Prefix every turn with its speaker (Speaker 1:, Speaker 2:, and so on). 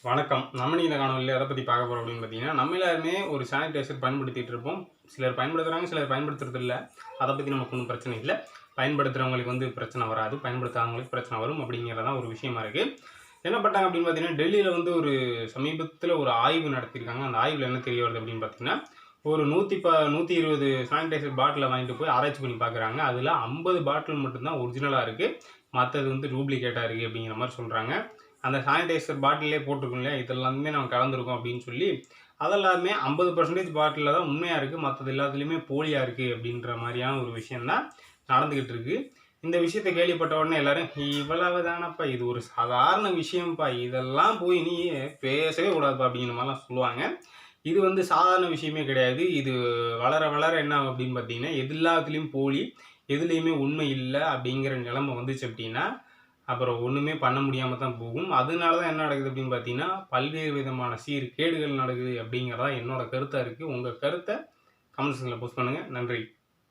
Speaker 1: வணக்கம். நம்ம இந்த காணொலியில எத பத்தி பார்க்க போறோம் அப்படின்னு பார்த்தீங்கன்னா, நம்ம எல்லாருமே ஒரு சானிடைசர் பயன்படுத்திட்டு இருப்போம். சிலர் பயன்படுத்துறாங்க, சிலர் பயன்படுத்துறது இல்ல. அத பத்தி நமக்கு ஒண்ணும் பிரச்சனை இல்ல. பயன்படுத்துறவங்களுக்கு பிரச்சனை வராது. பயன்படுத்தாதவங்களுக்கு பிரச்சனை வரும் அப்படிங்கிறது தான் ஒரு விஷயமா இருக்கு. என்ன பண்ணிட்டாங்க அப்படின்னு பார்த்தீங்கன்னா, டெல்லியில ஒரு சமீபத்தில ஒரு ஆய்வு நடத்தியிருக்காங்க. அந்த ஆய்வுல என்ன தெரிய வருது அப்படின்னு பார்த்தீங்கன்னா, ஒரு 120 சானிடைசர் பாட்டில வாங்கிட்டு போய் ஆராய்ச்சி பண்ணி பார்க்குறாங்க. அதில 50 பாட்டில் மட்டும் தான் ஒரிஜினலா இருக்கு. மத்தது டூப்ளிகேட்டா இருக்கு அப்படிங்கிற மாரி சொல்றாங்க. அந்த சானிடைசர் பாட்டிலே போட்டிருக்கும் இல்லையா, இதெல்லாமே நம்ம கலந்துருக்கோம் அப்படின்னு சொல்லி, அதெல்லாமே 50% பாட்டில்ல தான் உண்மையா இருக்கு. மத்தது எல்லாத்துலயுமே போலியா இருக்கு அப்படின்ற மாரியான ஒரு விஷயம் தான் நடந்துகிட்டு இருக்கு. இந்த விஷயத்த கேள்விப்பட்ட உடனே எல்லாரும், "இவ்வளவு தானப்பா, இது ஒரு சாதாரண விஷயம்ப்பா. இதெல்லாம் போய் நீ பேசவே கூடாதுப்பா" அப்படிங்கிற மாரிலாம் சொல்லுவாங்க. இது சாதாரண விஷயமே கிடையாது. இது வளர வளர என்ன ஆகும் அப்படின்னு பார்த்தீங்கன்னா, எல்லாத்துலயும் போலி, எதுலயுமே உண்மை இல்ல அப்படிங்கிற நிலைமை வந்துச்சு அப்படின்னா, அப்புறம் ஒண்ணுமே பண்ண முடியாம தான் போகும். அதனால தான் என்ன நடக்குது அப்படின்னு பார்த்தீங்கன்னா, பல்வேறு விதமான சீர்கேடுகள் நடக்குது அப்படிங்கிறது தான் என்னோட கருத்தா இருக்கு. உங்க கருத்த கமெண்ட் செக்ஷன்ல போஸ்ட் பண்ணுங்க. நன்றி.